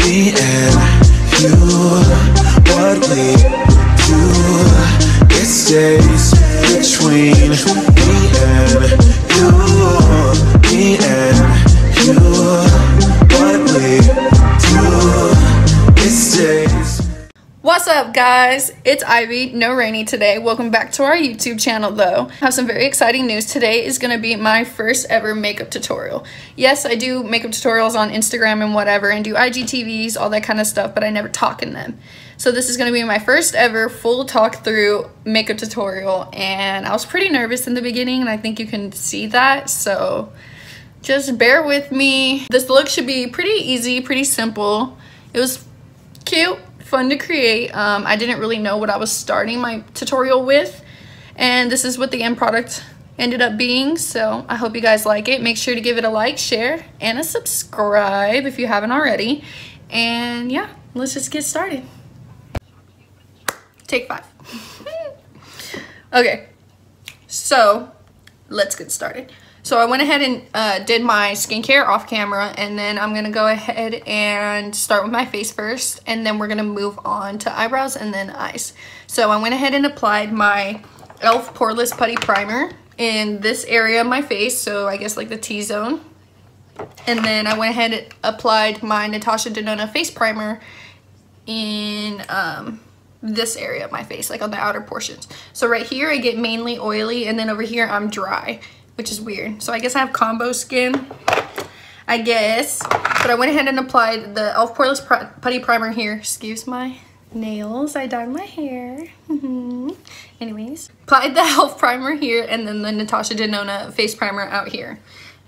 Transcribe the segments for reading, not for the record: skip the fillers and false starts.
me and you, what we do, it stays between me and you, me and you, what we do, it stays. What's up, guys? It's Ivy, no Rainy today. Welcome back to our YouTube channel though. I have some very exciting news. Today is gonna be my first ever makeup tutorial. Yes, I do makeup tutorials on Instagram and whatever and do IGTVs, all that kind of stuff, but I never talk in them. So this is gonna be my first ever full talk through makeup tutorial, and I was pretty nervous in the beginning and I think you can see that, so just bear with me. This look should be pretty easy, pretty simple. It was cute, fun to create. I didn't really know what I was starting my tutorial with, and this is what the end product ended up being, so I hope you guys like it. Make sure to give it a like, share, and a subscribe if you haven't already, and yeah, let's just get started. Take 5. Okay, so let's get started. So I went ahead and did my skincare off camera, and then I'm gonna go ahead and start with my face first, and then we're gonna move on to eyebrows and then eyes. So I went ahead and applied my e.l.f. Poreless Putty Primer in this area of my face, so I guess like the T-zone. And then I went ahead and applied my Natasha Denona Face Primer in this area of my face, like on the outer portions. So right here I get mainly oily, and then over here I'm dry, which is weird. So I guess I have combo skin, I guess. But I went ahead and applied the e.l.f. Poreless Putty Primer here. Excuse my nails, I dyed my hair. Anyways, applied the e.l.f. primer here, and then the Natasha Denona face primer out here.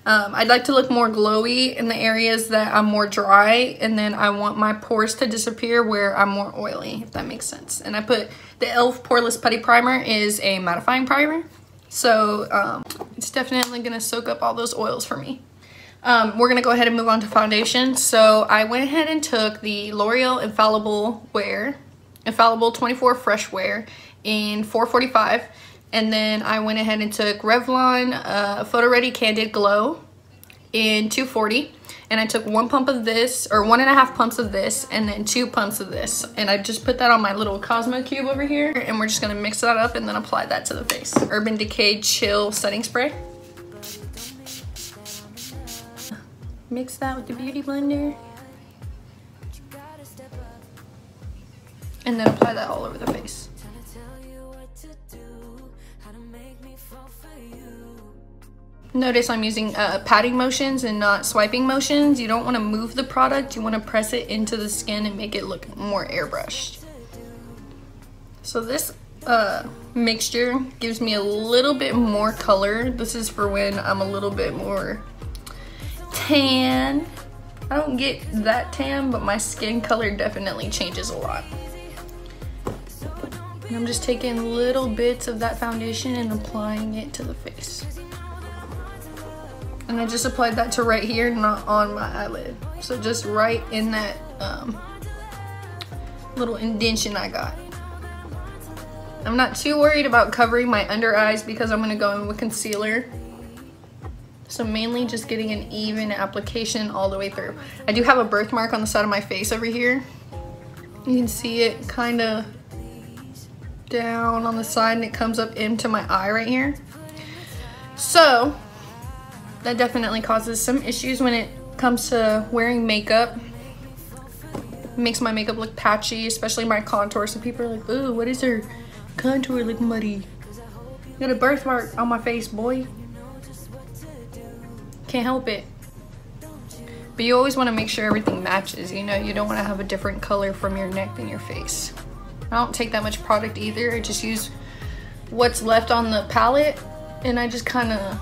I'd like to look more glowy in the areas that I'm more dry, and then I want my pores to disappear where I'm more oily, if that makes sense. And I put the e.l.f. Poreless Putty Primer is a mattifying primer, so it's definitely gonna soak up all those oils for me. We're gonna go ahead and move on to foundation. So I went ahead and took the L'Oreal Infallible 24 Fresh Wear in 445, and then I went ahead and took Revlon Photo Ready Candid Glow in 240, and I took 1 pump of this, or 1.5 pumps of this, and then 2 pumps of this, and I just put that on my little Cosmo cube over here, and we're just gonna mix that up and then apply that to the face. Urban Decay Chill Setting Spray. Mix that with the Beauty Blender, and then apply that all over the face. Notice I'm using patting motions and not swiping motions. You don't want to move the product, you want to press it into the skin and make it look more airbrushed. So this mixture gives me a little bit more color. This is for when I'm a little bit more tan. I don't get that tan, but my skin color definitely changes a lot. And I'm just taking little bits of that foundation and applying it to the face. And I just applied that to right here, not on my eyelid. So just right in that little indentation I got. I'm not too worried about covering my under eyes because I'm gonna go in with concealer. So mainly just getting an even application all the way through. I do have a birthmark on the side of my face over here. You can see it kind of down on the side, and it comes up into my eye right here. So that definitely causes some issues when it comes to wearing makeup. It makes my makeup look patchy, especially my contour. So people are like, ooh, what is her contour look muddy? Got a birthmark on my face, boy. Can't help it. But you always want to make sure everything matches, you know? You don't want to have a different color from your neck than your face. I don't take that much product either. I just use what's left on the palette, and I just kind of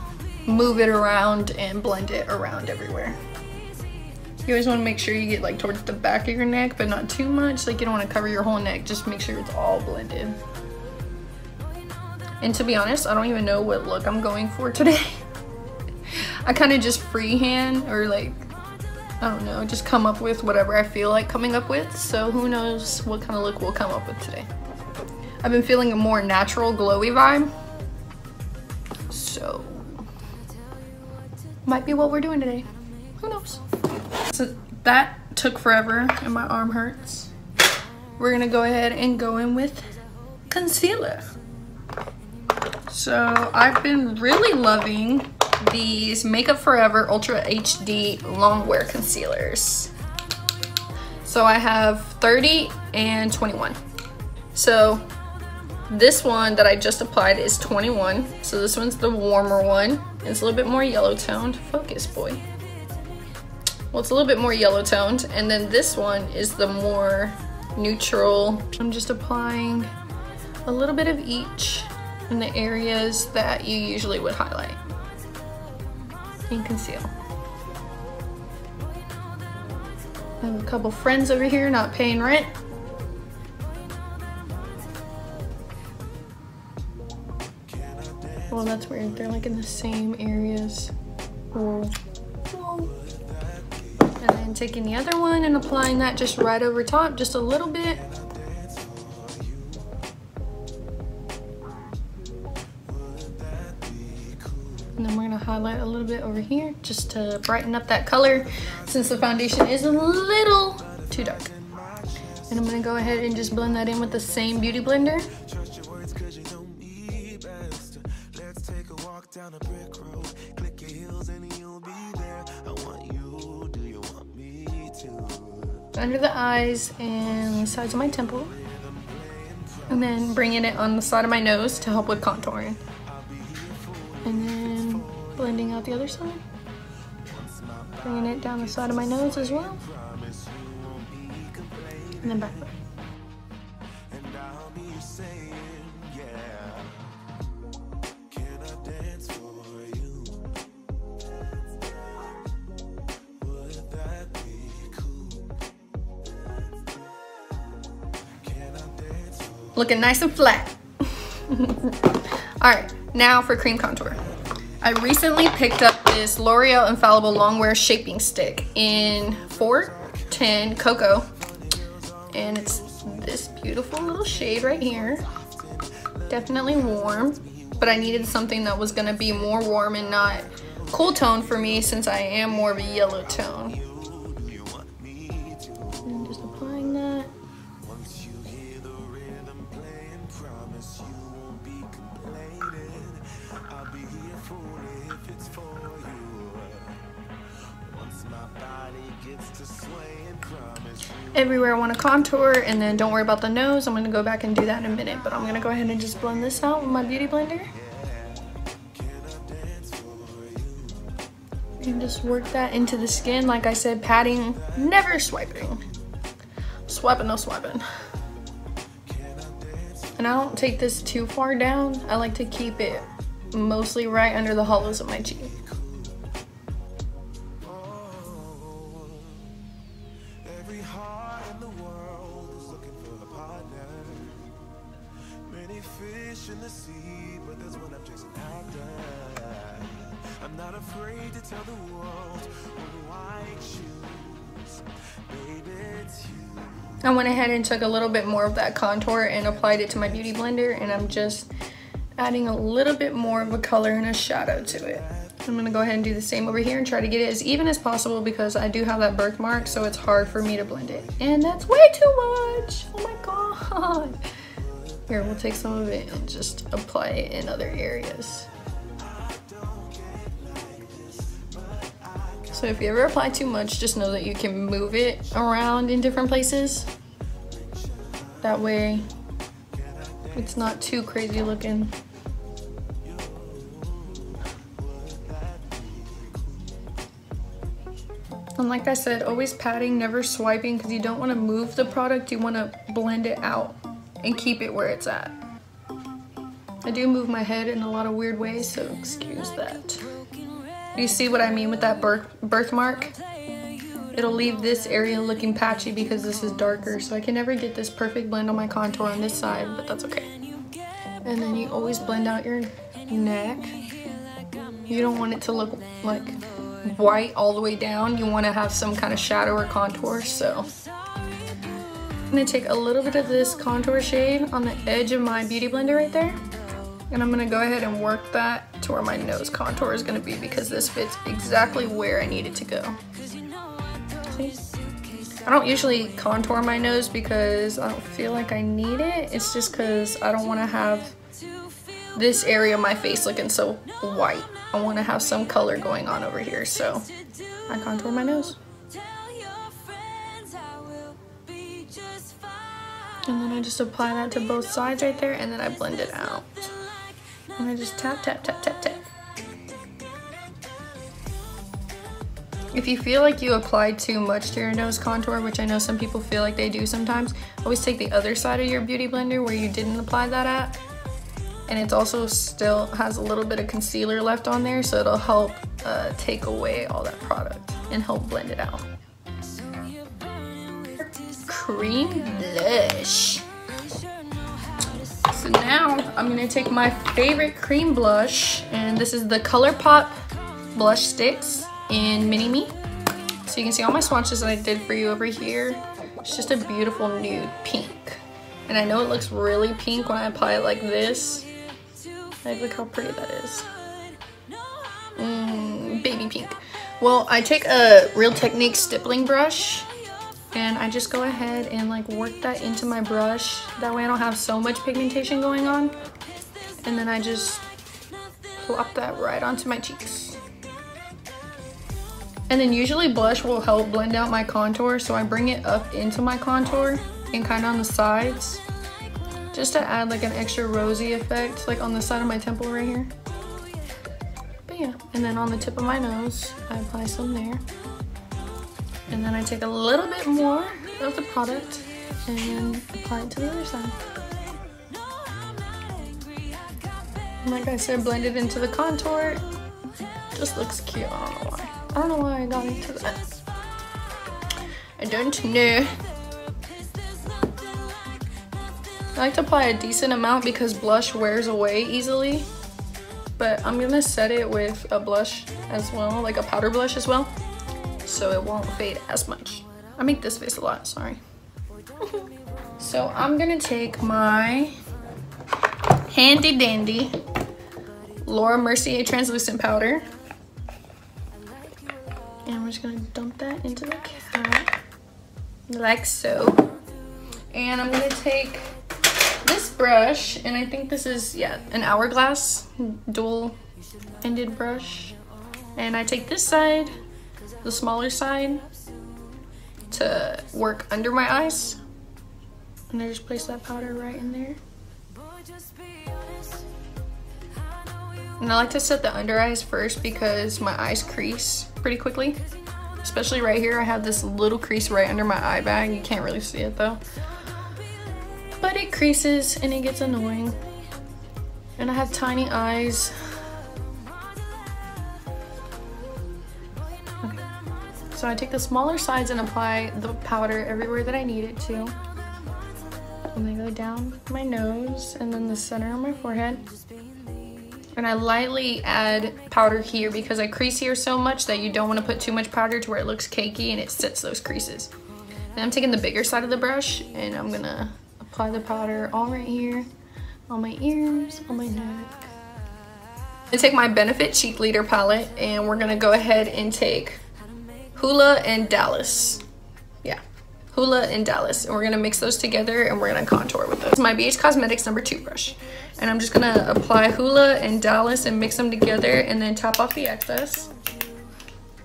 move it around and blend it around everywhere. You always want to make sure you get like towards the back of your neck, but not too much. Like you don't want to cover your whole neck. Just make sure it's all blended. And to be honest, I don't even know what look I'm going for today. I kind of just freehand, or like, I don't know, just come up with whatever I feel like coming up with. So who knows what kind of look we'll come up with today. I've been feeling a more natural, glowy vibe. So might be what we're doing today. Who knows? So that took forever and my arm hurts, we're gonna go ahead and go in with concealer. So I've been really loving these Makeup Forever Ultra HD Longwear Concealers. So I have 30 and 21. So this one that I just applied is 21. So this one's the warmer one. It's a little bit more yellow toned. Focus, boy. Well, it's a little bit more yellow toned. And then this one is the more neutral. I'm just applying a little bit of each in the areas that you usually would highlight and conceal. I have a couple friends over here not paying rent. Well, that's weird. They're like in the same areas. Whoa. Whoa. And then taking the other one and applying that just right over top, just a little bit. And then we're gonna highlight a little bit over here just to brighten up that color since the foundation is a little too dark. And I'm gonna go ahead and just blend that in with the same beauty blender. Under the eyes and the sides of my temple. And then bringing it on the side of my nose to help with contouring. And then blending out the other side. Bringing it down the side of my nose as well. And then back up. Looking nice and flat. Alright, now for cream contour. I recently picked up this L'Oreal Infallible Longwear Shaping Stick in 410 Cocoa. And it's this beautiful little shade right here. Definitely warm, but I needed something that was gonna be more warm and not cool tone for me since I am more of a yellow tone. And just applying that. Everywhere I want to contour, and then don't worry about the nose. I'm going to go back and do that in a minute, but I'm going to go ahead and just blend this out with my beauty blender. And just work that into the skin. Like I said, patting, never swiping. Swiping, no swiping. And I don't take this too far down. I like to keep it mostly right under the hollows of my cheek. In the sea, but that's what I'm chasing after. I'm not afraid to tell the world who I choose. Baby, it's you. I went ahead and took a little bit more of that contour and applied it to my beauty blender, and I'm just adding a little bit more of a color and a shadow to it. I'm gonna go ahead and do the same over here and try to get it as even as possible because I do have that birthmark, so it's hard for me to blend it. And that's way too much. Oh my god. Here, we'll take some of it and just apply it in other areas. So if you ever apply too much, just know that you can move it around in different places. That way, it's not too crazy looking. And like I said, always patting, never swiping, because you don't want to move the product, you want to blend it out and keep it where it's at. I do move my head in a lot of weird ways, so excuse that. You see what I mean with that birthmark? It'll leave this area looking patchy because this is darker, so I can never get this perfect blend on my contour on this side, but that's okay. And then you always blend out your neck. You don't want it to look like white all the way down. You want to have some kind of shadow or contour, so I'm going to take a little bit of this contour shade on the edge of my beauty blender right there, and I'm going to go ahead and work that to where my nose contour is going to be because this fits exactly where I need it to go. See? I don't usually contour my nose because I don't feel like I need it. It's just because I don't want to have this area of my face looking so white. I want to have some color going on over here, so I contour my nose. And then I just apply that to both sides right there, and then I blend it out. And I just tap, tap, tap, tap, tap. If you feel like you applied too much to your nose contour, which I know some people feel like they do sometimes, always take the other side of your beauty blender where you didn't apply that at. And it also still has a little bit of concealer left on there, so it'll help take away all that product and help blend it out. Cream blush. So now I'm gonna take my favorite cream blush, and this is the ColourPop blush sticks in Mini Me. So you can see all my swatches that I did for you over here. It's just a beautiful nude pink. And I know it looks really pink when I apply it like this. Like, look how pretty that is. Baby pink. Well, I take a Real Technique stippling brush and I just go ahead and like work that into my brush. That way I don't have so much pigmentation going on. And then I just plop that right onto my cheeks. And then usually blush will help blend out my contour, so I bring it up into my contour and kind of on the sides, just to add like an extra rosy effect, like on the side of my temple right here. But yeah, and then on the tip of my nose, I apply some there. And then I take a little bit more of the product and apply it to the other side. And like I said, blend it into the contour. Just looks cute, I don't know why. I don't know why I got into that. I don't know. I like to apply a decent amount because blush wears away easily. But I'm gonna set it with a blush as well, like a powder blush as well, so it won't fade as much. I make this face a lot, sorry. So I'm gonna take my handy dandy Laura Mercier translucent powder. And I'm just gonna dump that into the cap, like so. And I'm gonna take this brush, and I think this is, yeah, an Hourglass dual-ended brush. And I take this side, the smaller side, to work under my eyes. And I just place that powder right in there. And I like to set the under eyes first because my eyes crease pretty quickly. Especially right here, I have this little crease right under my eye bag. You can't really see it though. But it creases and it gets annoying. And I have tiny eyes. Okay. So I take the smaller sides and apply the powder everywhere that I need it to. And then go down my nose and then the center of my forehead. And I lightly add powder here because I crease here so much that you don't want to put too much powder to where it looks cakey and it sets those creases. Then I'm taking the bigger side of the brush and I'm gonna apply the powder all right here, on my ears, on my neck. I take my Benefit Cheek Leader palette and we're gonna go ahead and take Hoola and Dallas. Yeah, Hoola and Dallas. And we're gonna mix those together and we're gonna contour with those. My BH Cosmetics #2 brush. And I'm just gonna apply Hoola and Dallas and mix them together and then tap off the excess.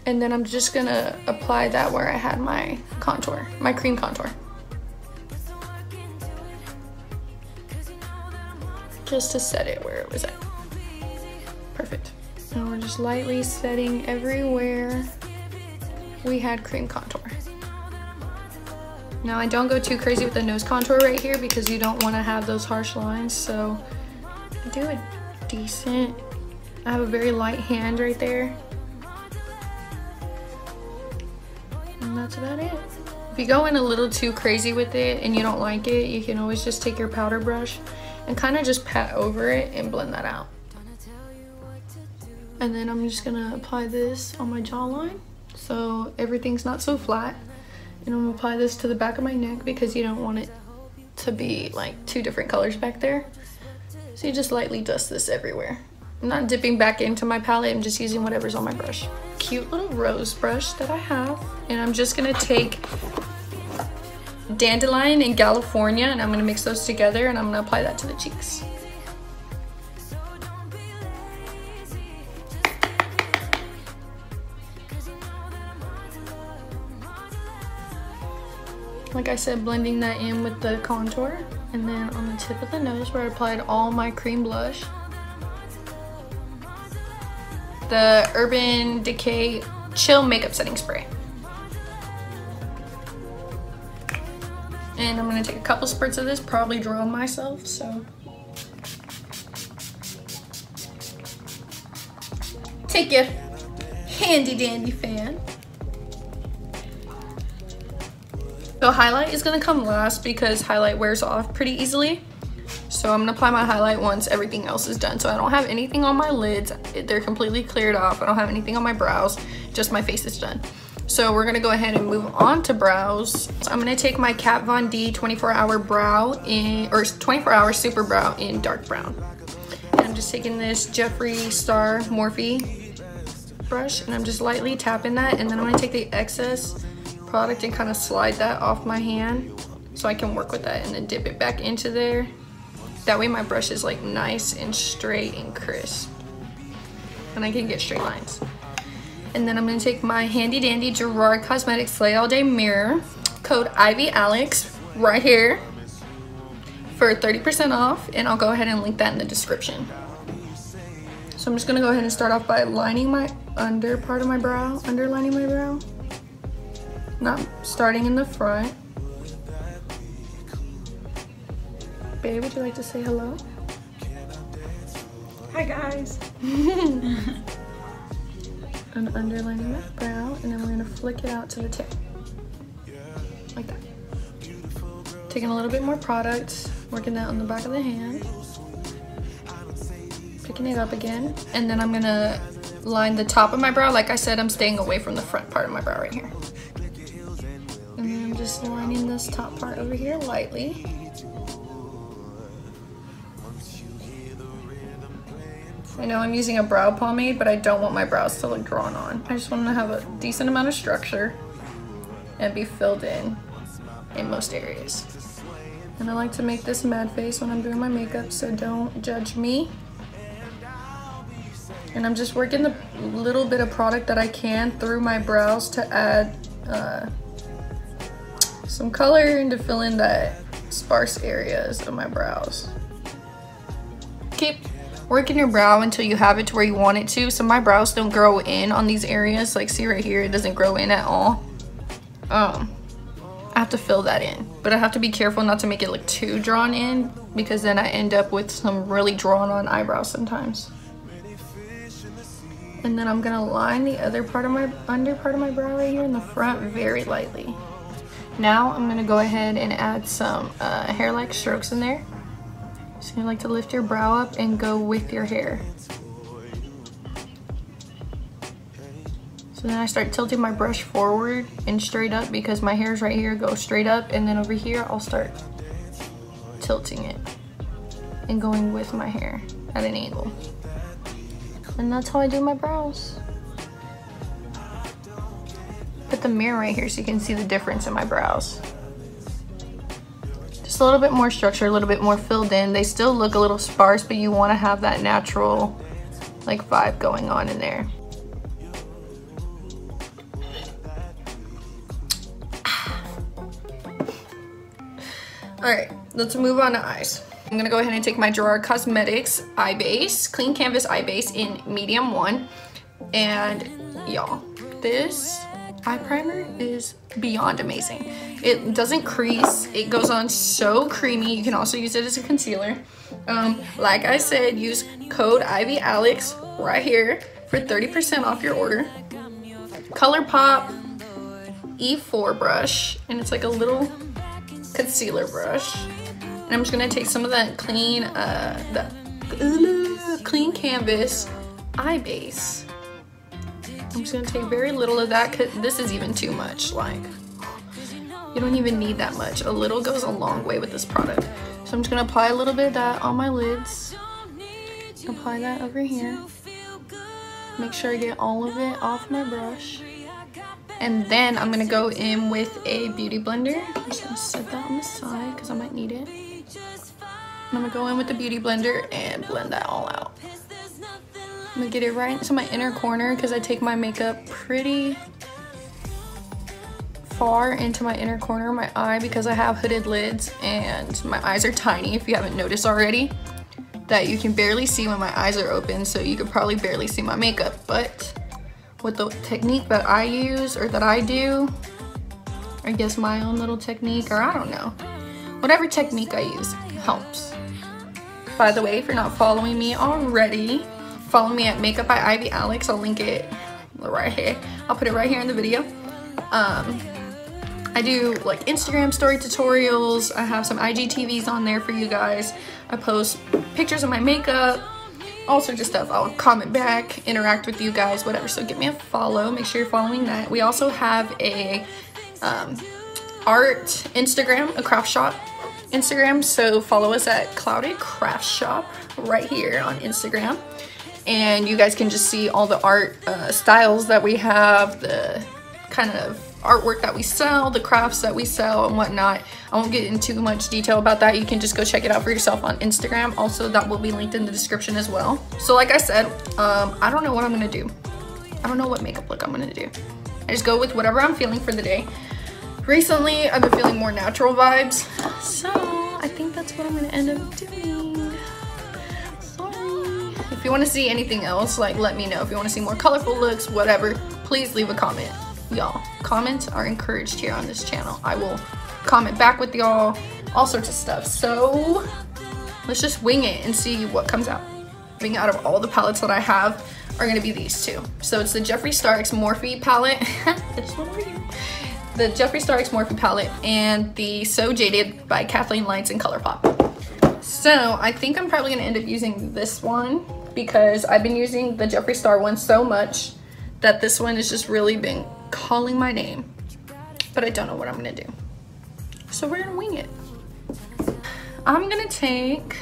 And then I'm just gonna apply that where I had my contour, my cream contour. Just to set it where it was at. Perfect. And we're just lightly setting everywhere we had cream contour. Now I don't go too crazy with the nose contour right here because you don't want to have those harsh lines, so I do a decent, I have a very light hand right there. And that's about it. If you go in a little too crazy with it and you don't like it, you can always just take your powder brush and kind of just pat over it and blend that out. And then I'm just gonna apply this on my jawline so everything's not so flat. And I'm gonna apply this to the back of my neck because you don't want it to be like two different colors back there. So you just lightly dust this everywhere. I'm not dipping back into my palette, I'm just using whatever's on my brush. Cute little rose brush that I have. And I'm just gonna take Dandelion and California, and I'm gonna mix those together and I'm gonna apply that to the cheeks. Like I said, blending that in with the contour, and then on the tip of the nose where I applied all my cream blush, the Urban Decay Chill Makeup Setting Spray. And I'm gonna take a couple spurts of this, probably draw myself, so. Take your handy dandy fan. So highlight is gonna come last because highlight wears off pretty easily. So I'm gonna apply my highlight once everything else is done. So I don't have anything on my lids. They're completely cleared off. I don't have anything on my brows, just my face is done. So we're gonna go ahead and move on to brows. So I'm gonna take my Kat Von D 24-hour brow in, or 24-hour super brow in dark brown. And I'm just taking this Jeffree Star Morphe brush and I'm just lightly tapping that, and then I'm gonna take the excess product and kind of slide that off my hand so I can work with that and then dip it back into there. That way my brush is like nice and straight and crisp and I can get straight lines. And then I'm going to take my handy dandy Gerard Cosmetics Slay All Day mirror, code Ivy Alex right here for 30% off, and I'll go ahead and link that in the description. So I'm just going to go ahead and start off by lining my under part of my brow, underlining my brow. Not starting in the front. Babe, would you like to say hello? Hi guys. And underlining that brow, and then we're gonna flick it out to the tip. Like that. Taking a little bit more product, working that on the back of the hand. Picking it up again, and then I'm gonna line the top of my brow. Like I said, I'm staying away from the front part of my brow right here. And then I'm just lining this top part over here lightly. I know I'm using a brow pomade, but I don't want my brows to look drawn on. I just want them to have a decent amount of structure and be filled in most areas. And I like to make this mad face when I'm doing my makeup, so don't judge me. And I'm just working the little bit of product that I can through my brows to add some color and to fill in that sparse areas of my brows. Keep working your brow until you have it to where you want it to. So my brows don't grow in on these areas. Like see right here, it doesn't grow in at all. I have to fill that in, but I have to be careful not to make it look too drawn in, because then I end up with some really drawn on eyebrows sometimes. And then I'm gonna line the other part of my under part of my brow right here in the front very lightly. Now I'm gonna go ahead and add some hair-like strokes in there. So you like to lift your brow up and go with your hair. So then I start tilting my brush forward and straight up, because my hair's right here, go straight up, and then over here I'll start tilting it and going with my hair at an angle. And that's how I do my brows. Put the mirror right here so you can see the difference in my brows. Just a little bit more structure, a little bit more filled in. They still look a little sparse, but you want to have that natural like vibe going on in there. Alright, let's move on to eyes. I'm gonna go ahead and take my Gerard Cosmetics eye base, clean canvas eye base in medium 1. And y'all, this eye primer is beyond amazing. It doesn't crease, it goes on so creamy. You can also use it as a concealer. Like I said, use code Ivy Alex right here for 30% off your order. ColourPop E4 brush, and it's like a little concealer brush. And I'm just gonna take some of that clean clean canvas eye base. I'm just gonna take very little of that, because this is even too much. Like, you don't even need that much. A little goes a long way with this product. So I'm just gonna apply a little bit of that on my lids. Apply that over here. Make sure I get all of it off my brush. And then I'm gonna go in with a beauty blender. I'm just gonna set that on the side because I might need it. I'm gonna go in with the beauty blender and blend that all out. I'm gonna get it right into my inner corner because I take my makeup pretty far into my inner corner of my eye because I have hooded lids and my eyes are tiny, if you haven't noticed already, that you can barely see when my eyes are open, so you could probably barely see my makeup. But with the technique that I use, or that I do, I guess my own little technique, or I don't know, whatever technique I use helps. By the way, if you're not following me already, follow me at Makeup by Ivy Alex. I'll link it right here. I'll put it right here in the video. I do like Instagram story tutorials. I have some IGTVs on there for you guys. I post pictures of my makeup, all sorts of stuff. I'll comment back, interact with you guys, whatever. So give me a follow. Make sure you're following that. We also have a art Instagram, a craft shop Instagram. So follow us at Clouded Craft Shop right here on Instagram. And you guys can just see all the art styles that we have, the kind of artwork that we sell, the crafts that we sell and whatnot. I won't get into too much detail about that. You can just go check it out for yourself on Instagram. Also, that will be linked in the description as well. So like I said, I don't know what I'm gonna do. I don't know what makeup look I'm gonna do. I just go with whatever I'm feeling for the day. Recently, I've been feeling more natural vibes, so I think that's what I'm gonna end up doing. Sorry. If you want to see anything else, like, let me know. If you want to see more colorful looks, whatever, please leave a comment. Y'all, comments are encouraged here on this channel. I will comment back with y'all, all sorts of stuff. So let's just wing it and see what comes out. I think out of all the palettes that I have are gonna be these two. So it's the Jeffree Star X Morphe palette. This one over here. The Jeffree Star X Morphe palette and the So Jaded by Kathleen Lights and ColourPop. So I think I'm probably gonna end up using this one because I've been using the Jeffree Star one so much that this one has just really been calling my name, but I don't know what I'm gonna do. So we're gonna wing it. I'm gonna take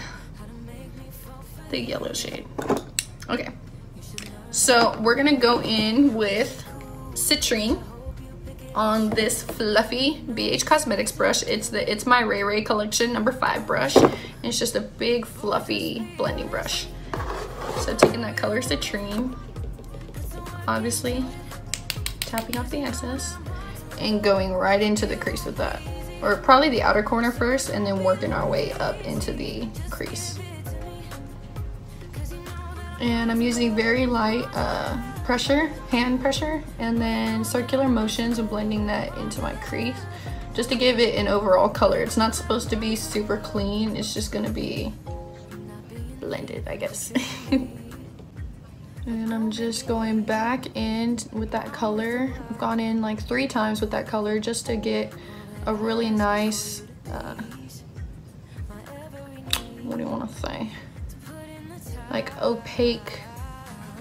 the yellow shade. Okay, so we're gonna go in with Citrine on this fluffy BH Cosmetics brush. It's my Ray Ray collection number 5 brush, and it's just a big fluffy blending brush. So taking that color Citrine, obviously tapping off the excess and going right into the crease with that, or probably the outer corner first and then working our way up into the crease. And I'm using very light pressure, hand pressure, and then circular motions and blending that into my crease just to give it an overall color. It's not supposed to be super clean, it's just gonna be blended, I guess. And I'm just going back in with that color. I've gone in like 3 times with that color just to get a really nice, what do you want to say? Like opaque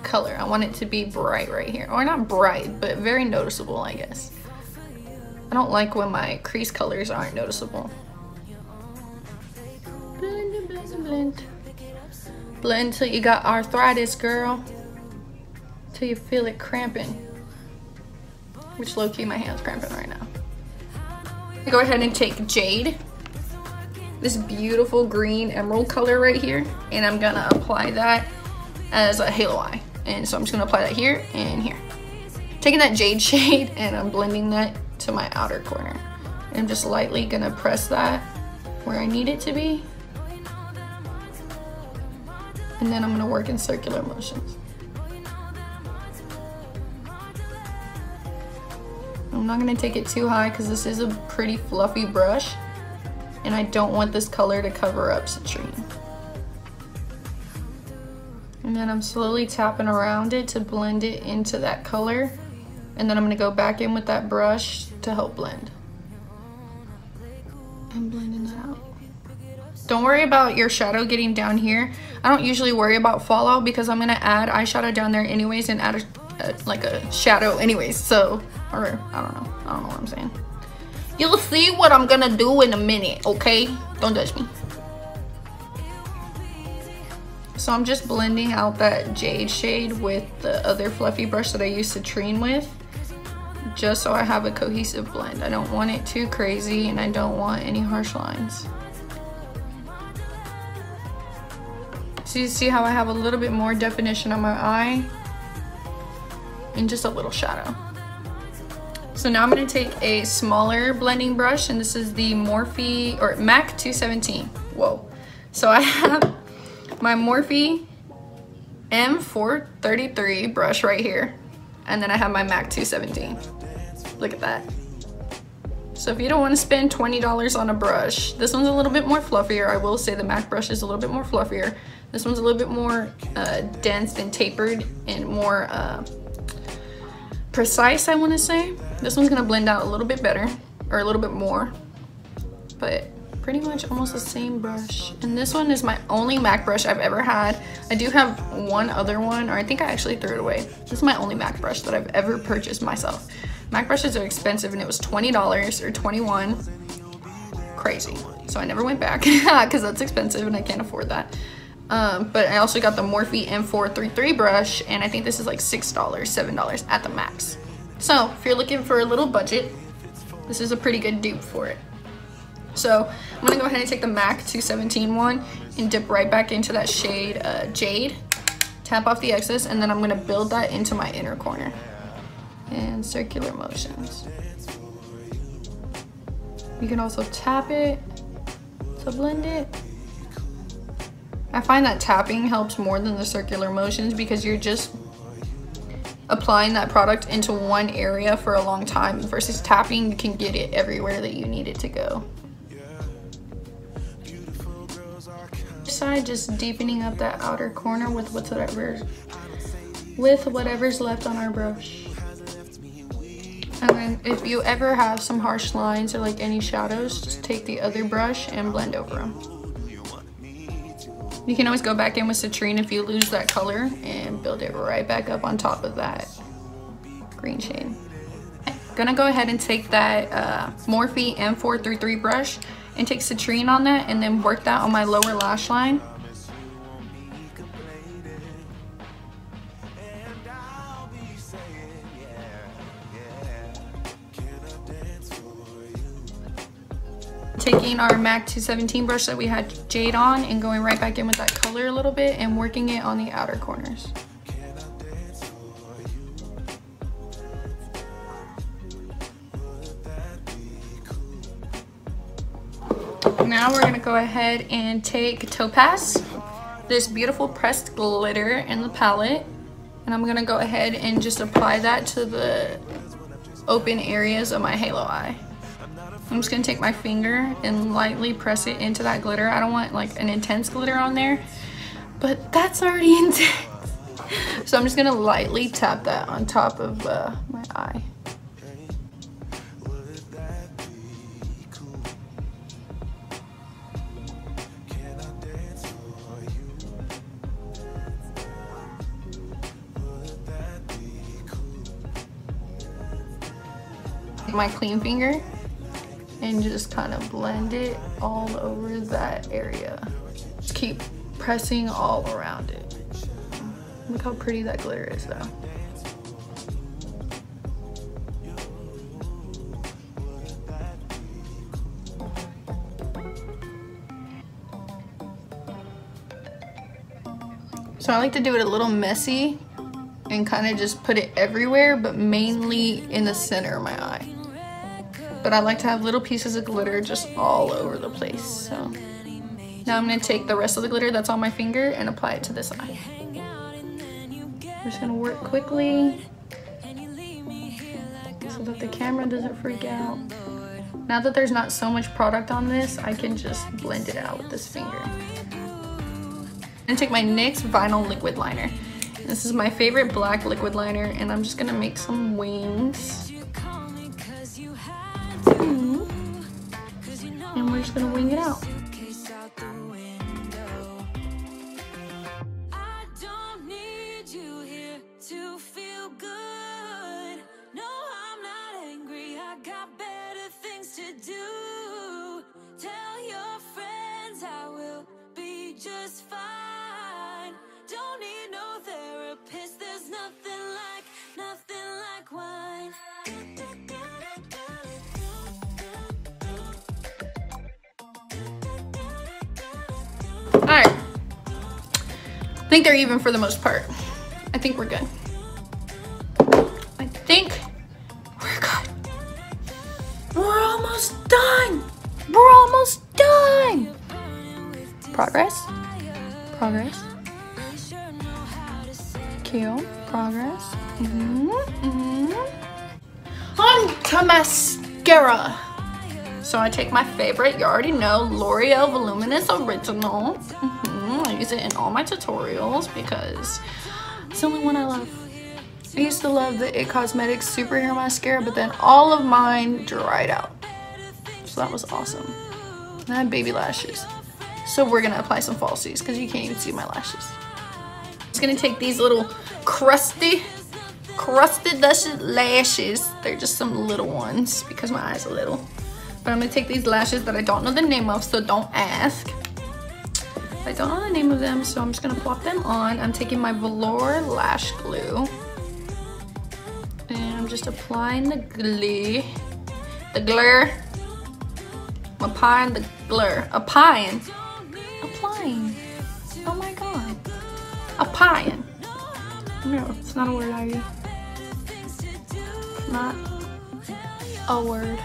color. I want it to be bright right here. Or not bright, but very noticeable, I guess. I don't like when my crease colors aren't noticeable. Blend, blend, blend. Blend till you got arthritis, girl. Till you feel it cramping. Which low-key my hand's cramping right now. I go ahead and take Jade, this beautiful green emerald color right here, and I'm gonna apply that as a halo eye. And so I'm just gonna apply that here and here. Taking that Jade shade and I'm blending that to my outer corner. And I'm just lightly gonna press that where I need it to be. And then I'm gonna work in circular motions. I'm not gonna take it too high because this is a pretty fluffy brush and I don't want this color to cover up Citrine. And then I'm slowly tapping around it to blend it into that color. And then I'm gonna go back in with that brush to help blend. I'm blending that out. Don't worry about your shadow getting down here. I don't usually worry about fallout because I'm gonna add eyeshadow down there anyways and add like a shadow anyways, so, or I don't know what I'm saying. You'll see what I'm gonna do in a minute, okay? Don't judge me. So I'm just blending out that Jade shade with the other fluffy brush that I used Citrine with. just so I have a cohesive blend. I don't want it too crazy and I don't want any harsh lines. So you see how I have a little bit more definition on my eye and just a little shadow. So now I'm going to take a smaller blending brush, and this is the Morphe or MAC 217. Whoa. So I have my Morphe M433 brush right here, and then I have my MAC 217. Look at that. So if you don't want to spend $20 on a brush, this one's a little bit more fluffier. I will say the MAC brush is a little bit more fluffier. This one's a little bit more dense and tapered and more precise, I want to say. This one's gonna blend out a little bit better, or a little bit more, but pretty much almost the same brush. And this one is my only MAC brush I've ever had. I do have one other one, or I think I actually threw it away. This is my only MAC brush that I've ever purchased myself. MAC brushes are expensive, and it was $20 or $21. Crazy. So I never went back because that's expensive and I can't afford that. But I also got the Morphe M433 brush, and I think this is like $6, $7 at the max. So if you're looking for a little budget, this is a pretty good dupe for it. So I'm gonna go ahead and take the MAC 217 one and dip right back into that shade Jade. Tap off the excess, and then I'm gonna build that into my inner corner. And circular motions. You can also tap it to blend it. I find that tapping helps more than the circular motions because you're just applying that product into one area for a long time, versus tapping, you can get it everywhere that you need it to go. Side, just deepening up that outer corner with whatever's left on our brush. And then if you ever have some harsh lines or like any shadows, just take the other brush and blend over them. You can always go back in with citrine if you lose that color and build it right back up on top of that green shade. I'm gonna go ahead and take that Morphe M433 brush and take citrine on that, and then work that on my lower lash line. Taking our MAC 217 brush that we had Jade on and going right back in with that color a little bit and working it on the outer corners. Now we're gonna go ahead and take Topaz, this beautiful pressed glitter in the palette, and I'm gonna go ahead and just apply that to the open areas of my halo eye. I'm just gonna take my finger and lightly press it into that glitter. I don't want like an intense glitter on there, but that's already intense. So I'm just gonna lightly tap that on top of my eye. My clean finger and just kind of blend it all over that area. Just keep pressing all around it. Look how pretty that glitter is though. So I like to do it a little messy and kind of just put it everywhere, but mainly in the center of my eye. But I like to have little pieces of glitter just all over the place. So now I'm gonna take the rest of the glitter that's on my finger and apply it to this eye. I'm just gonna work quickly so that the camera doesn't freak out. Now that there's not so much product on this, I can just blend it out with this finger. I'm gonna take my NYX Vinyl Liquid Liner. This is my favorite black liquid liner, and I'm just gonna make some wings. And we're just gonna wing it out. Just fine. Don't need no therapist. There's nothing like wine. think they're even for the most part. I think we're good. I think we're good. We're almost done. We're almost done. Progress. Progress. Kill. Progress. On to mascara. So I take my favorite, you already know, L'Oreal Voluminous Original. I use it in all my tutorials because it's the only one I love. I used to love the It Cosmetics Superhero Mascara, but then all of mine dried out. So that was awesome. And I have baby lashes. So we're gonna apply some falsies because you can't even see my lashes. Just gonna take these little crusted lashes. They're just some little ones because my eyes are little. But I'm gonna take these lashes that I don't know the name of, so don't ask. I don't know the name of them, so I'm just gonna plop them on. I'm taking my velour lash glue. And I'm just applying the glue. The glue. I'm applying the glue. Applying. Oh my god. Applying. No, it's not a word, Ivy. It's not a word.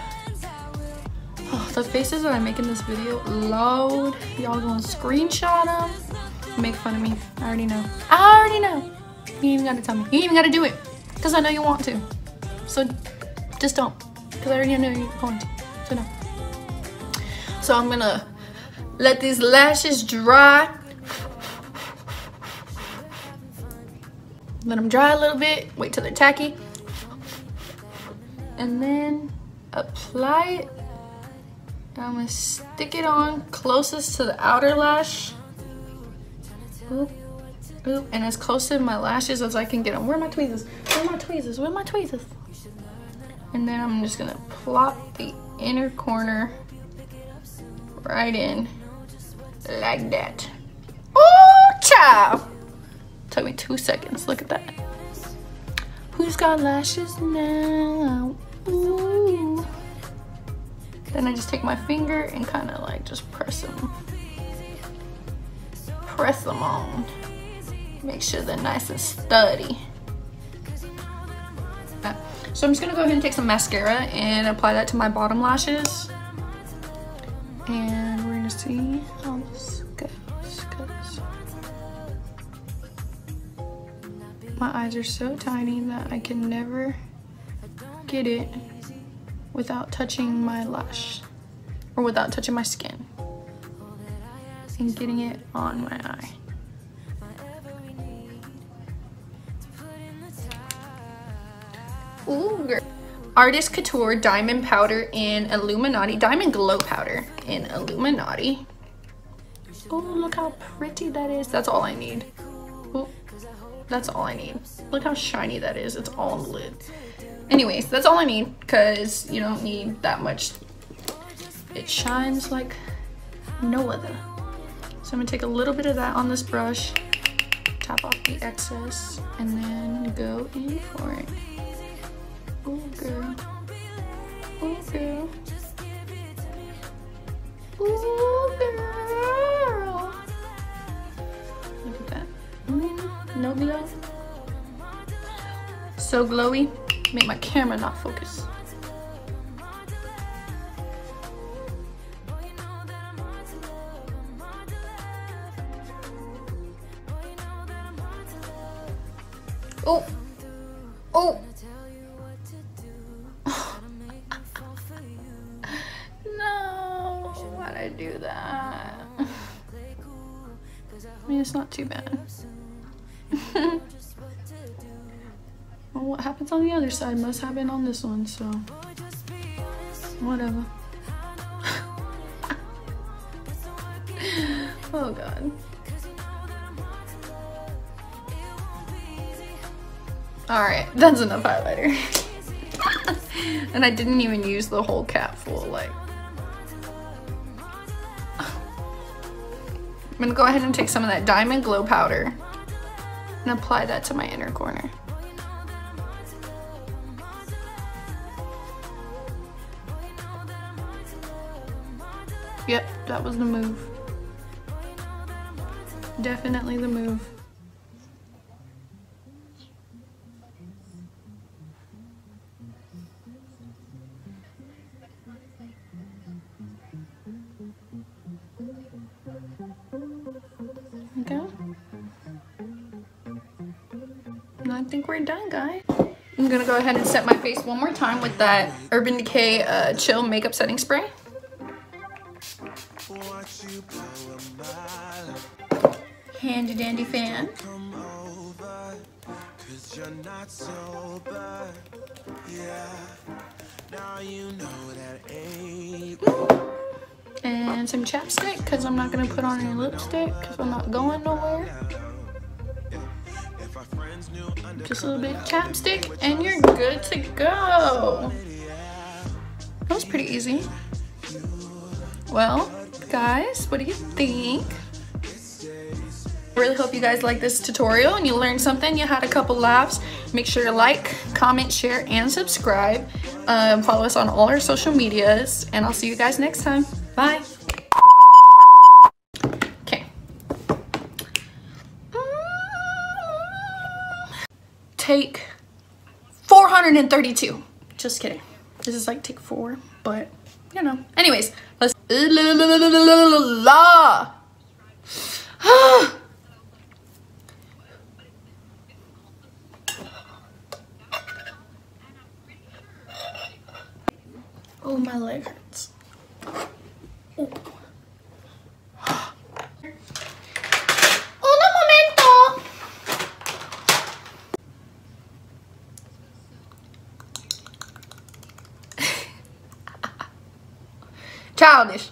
Oh, the faces that I make in this video, load. Y'all gonna screenshot them, make fun of me. I already know. I already know. You ain't even gotta tell me. You ain't even gotta do it, because I know you want to. So just don't, because I already know you're going to. So no. So I'm gonna let these lashes dry. Let them dry a little bit. Wait till they're tacky, and then apply it. I'm gonna stick it on closest to the outer lash. Oop, oop, and as close to my lashes as I can get them. Where are my tweezers? Where are my tweezers? Where are my tweezers? And then I'm just gonna plop the inner corner right in, like that. Oh, child! Took me 2 seconds. Look at that. Who's got lashes now? Ooh. Then I just take my finger and kind of like just press them on. Make sure they're nice and sturdy. So I'm just gonna go ahead and take some mascara and apply that to my bottom lashes. And we're gonna see how this goes. My eyes are so tiny that I can never get it without touching my lash, or without touching my skin and getting it on my eye. Ooh, girl. Artist Couture Diamond Powder in Illuminati, Diamond Glow Powder in Illuminati. Oh, look how pretty that is. That's all I need. Ooh, that's all I need. Look how shiny that is. It's all on the lid. Anyways, that's all I need because you don't need that much. It shines like no other. So I'm gonna take a little bit of that on this brush, tap off the excess, and then go in for it. Ooh, girl. Ooh, girl. Ooh, girl. Look at that. No glow. So glowy. Make my camera not focus. Oh, oh. No, why'd I do that? I mean, it's not too bad. Well, what happens on the other side must happen on this one, so whatever. Oh god. Alright, that's enough highlighter. And I didn't even use the whole cap full, like. I'm gonna go ahead and take some of that Diamond Glow powder and apply that to my inner corner. Yep, that was the move. Definitely the move. second. And I think we're done, guys. I'm gonna go ahead and set my face one more time with that Urban Decay Chill Makeup Setting Spray. Handy dandy fan. And some chapstick, because I'm not gonna put on any lipstick because I'm not going nowhere. Just a little bit of chapstick and you're good to go. That was pretty easy. Well, guys, what do you think? I really hope you guys liked this tutorial and you learned something. You had a couple laughs. Make sure to like, comment, share, and subscribe. Follow us on all our social medias, and I'll see you guys next time. Bye. Okay. Take 432. Just kidding. This is like take 4, but you know. Anyways, let's. Oh, my leg hurts. Oh. Un momento. Childish.